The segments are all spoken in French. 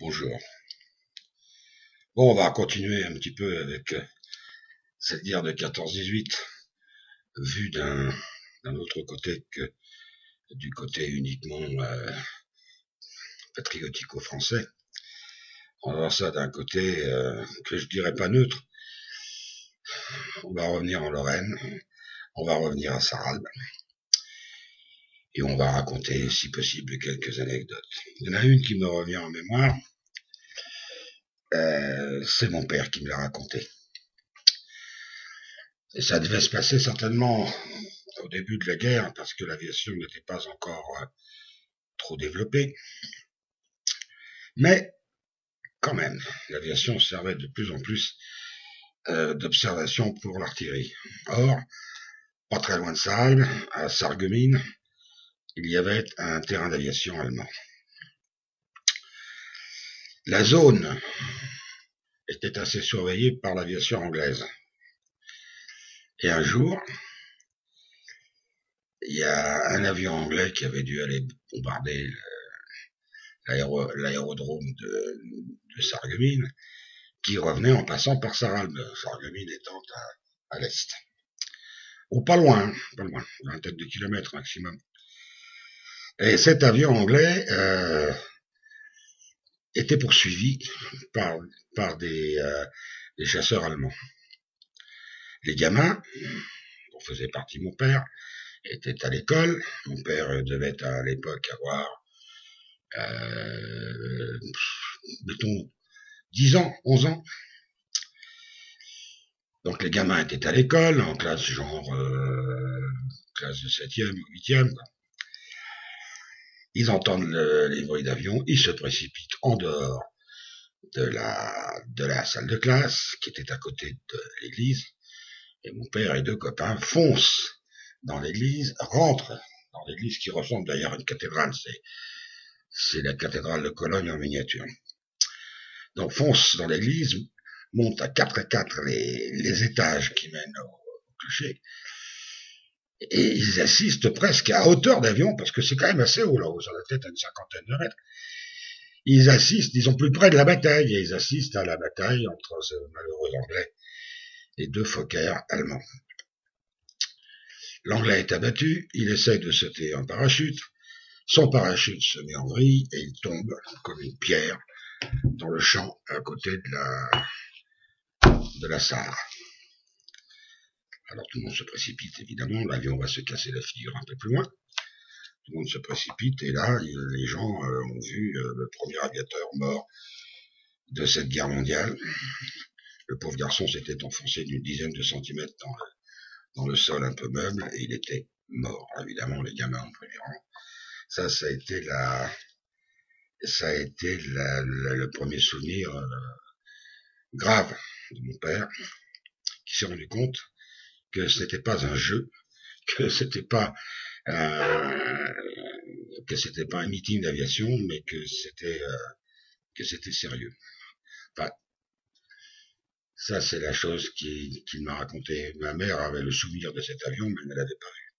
Bonjour. Bon, on va continuer un petit peu avec cette guerre de 14-18, vue d'un autre côté que du côté uniquement patriotico-français. On va voir ça d'un côté que je dirais pas neutre. On va revenir en Lorraine, on va revenir à Sarralbe, et on va raconter, si possible, quelques anecdotes. Il y en a une qui me revient en mémoire, c'est mon père qui me l'a raconté. Et ça devait se passer certainement au début de la guerre, parce que l'aviation n'était pas encore trop développée. Mais, quand même, l'aviation servait de plus en plus d'observation pour l'artillerie. Or, pas très loin de Sarralbe, à Sarreguemines, il y avait un terrain d'aviation allemand. La zone était assez surveillée par l'aviation anglaise. Et un jour, il y a un avion anglais qui avait dû aller bombarder l'aérodrome de Sarreguemines, qui revenait en passant par Sarralbe, Sarreguemines étant à l'est. Ou pas loin, vingtaine de kilomètres maximum. Et cet avion anglais était poursuivi par des chasseurs allemands. Les gamins, dont faisait partie mon père, étaient à l'école. Mon père devait à l'époque avoir, mettons, 10 ans, 11 ans. Donc les gamins étaient à l'école, en classe genre classe de 7e ou 8e. Ils entendent les bruits d'avion, ils se précipitent en dehors de la salle de classe, qui était à côté de l'église, et mon père et deux copains foncent dans l'église, rentrent dans l'église qui ressemble d'ailleurs à une cathédrale, c'est la cathédrale de Cologne en miniature. Donc foncent dans l'église, montent à 4 à 4 les étages qui mènent au clocher, et ils assistent presque à hauteur d'avion, parce que c'est quand même assez haut là-haut, sur la tête à une cinquantaine de mètres. Ils sont plus près de la bataille, et ils assistent à la bataille entre ce malheureux Anglais et deux Fokker allemands. L'Anglais est abattu, il essaie de sauter en parachute, son parachute se met en vrille, et il tombe comme une pierre dans le champ à côté de la Sarre. Alors tout le monde se précipite, évidemment, l'avion va se casser la figure un peu plus loin. Tout le monde se précipite, et là, les gens ont vu le premier aviateur mort de cette guerre mondiale. Le pauvre garçon s'était enfoncé d'une dizaine de centimètres dans le sol un peu meuble, et il était mort. Évidemment, les gamins ont pris les rangs. Ça a été le premier souvenir grave de mon père, qui s'est rendu compte que ce n'était pas un jeu, que c'était pas un meeting d'aviation, mais que c'était sérieux. Enfin, ça, c'est la chose qu'il m'a raconté. Ma mère avait le souvenir de cet avion, mais elle ne l'avait pas vu.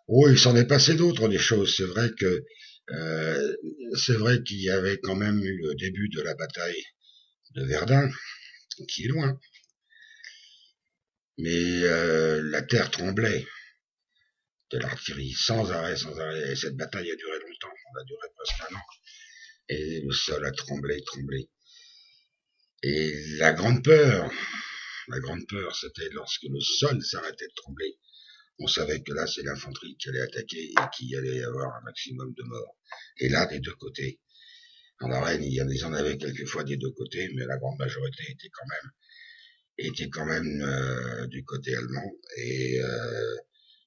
Oh, il s'en est passé d'autres des choses. C'est vrai qu'il y avait quand même eu le début de la bataille de Verdun, qui est loin. Mais la terre tremblait de l'artillerie, sans arrêt. Et cette bataille a duré longtemps, elle a duré presque un an. Et le sol a tremblé. Et la grande peur, c'était lorsque le sol s'arrêtait de trembler. On savait que là, c'est l'infanterie qui allait attaquer et qu'il allait y avoir un maximum de morts. Et là, des deux côtés. En Lorraine, il y en avait quelquefois des deux côtés, mais la grande majorité était quand même du côté allemand. Et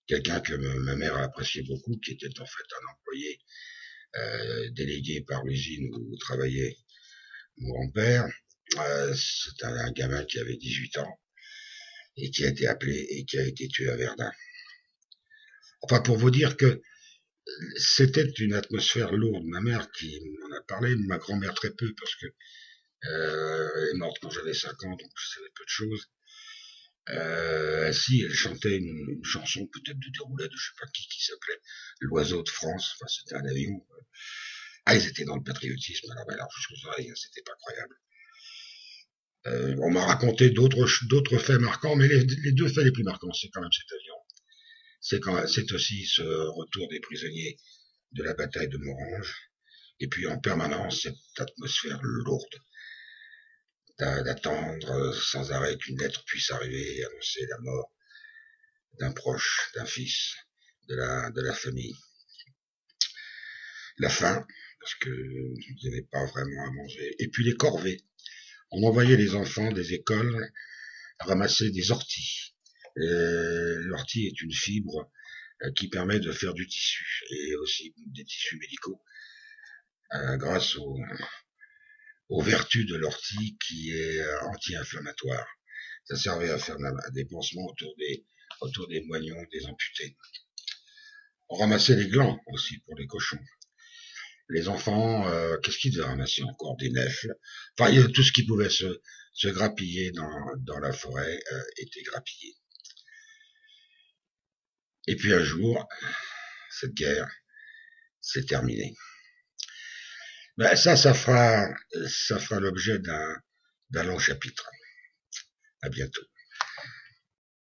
quelqu'un que ma mère a apprécié beaucoup, qui était en fait un employé délégué par l'usine où travaillait mon grand-père. C'est un gamin qui avait 18 ans et qui a été appelé et qui a été tué à Verdun. Enfin, pour vous dire que c'était une atmosphère lourde. Ma mère qui m'en a parlé, ma grand-mère très peu, parce que elle est morte quand j'avais 5 ans, donc je savais peu de choses. Si, elle chantait une chanson peut-être de Déroulède, je sais pas qui s'appelait L'Oiseau de France. Enfin, c'était un avion. Ah, ils étaient dans le patriotisme, alors jusqu'aux oreilles, c'était pas croyable. On m'a raconté d'autres faits marquants, mais les deux faits les plus marquants, c'est quand même cet avion. C'est aussi ce retour des prisonniers de la bataille de Morhange, et puis en permanence cette atmosphère lourde d'attendre sans arrêt qu'une lettre puisse arriver et annoncer la mort d'un proche, d'un fils, de la famille. La faim, parce que vous n'avez pas vraiment à manger, et puis les corvées. On envoyait les enfants des écoles ramasser des orties. L'ortie est une fibre qui permet de faire du tissu et aussi des tissus médicaux grâce aux vertus de l'ortie qui est anti-inflammatoire. Ça servait à faire des pansements autour des moignons des amputés. On ramassait les glands aussi pour les cochons. Les enfants, qu'est-ce qu'ils devaient ramasser encore? Des nèfles. Enfin, tout ce qui pouvait se grappiller dans la forêt était grappillé. Et puis un jour, cette guerre s'est terminée. Ben, ça fera l'objet d'un long chapitre. À bientôt.